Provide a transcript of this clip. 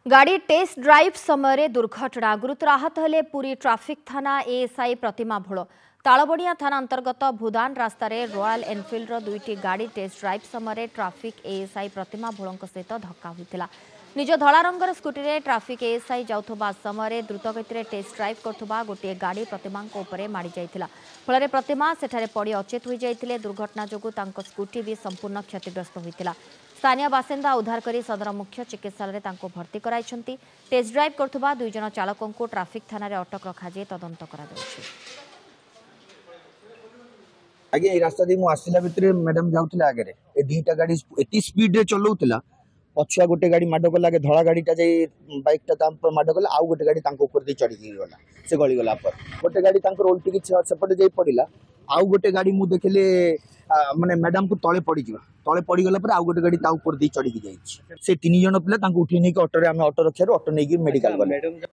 गाड़ी test drive समय दुर्घटना गुरुतर आहत हेले पुरी ट्राफिक थाना एएसआई प्रतिमा भोल तालबड़िया थाना अंतर्गत भूदान रास्तार रॉयल एनफिल्डर दुईटी गाड़ी टेस्ट ड्राइव समय ट्राफिक एएसआई प्रतिमा भोल सहित धक्का होता। निज धला रंगर स्कूटी रे ट्राफिक एएसआई जाउथबा समय द्रुतगति टेस्ट ड्राइव करथबा गोटे गाड़ी प्रतिमा माड़ी जाइथिला। फल प्रतिमा सेठारे पड़ी अचेत हो जाइथिले। दुर्घटना जोगु तांको स्कूटी भी संपूर्ण क्षतिग्रस्त होइथिला। स्थानीय बासिंदा उद्धार करी सदर मुख्य चिकित्सालय तांको भर्ती कराइछंती। टेस्ट ड्राइव करथबा दुई जन चालकों को ट्राफिक थाना रे अटक रखाजे तदंत करा जाउछि। आगे ए रास्ता दे मु आसिला भितरे मैडम जाउथिला आगे रे ए दीटा गाड़ी एती स्पीड रे चलौथिला पछुआ गोटे गाड़ी माड गला आगे धड़ा गाड़ीटा जाई बाइकटा ताम पर माड गला आउ गोटे गाड़ी तांको ऊपर दे चढ़ी गला से गली गला पर गोटे गाड़ी तांकर उल्टी की सेपटे जाई पड़िला आउ गोटे गाड़ी मु देखले माने मैडम को तळे पड़ी जिवा तळे पड़ी गला पर आउ गोटे गाड़ी ता ऊपर दे चढ़ी जाई से तीन जन पिला तांको उठी नै के ऑटो रे हम ऑटो रखियारो ऑटो नै के मेडिकल गले।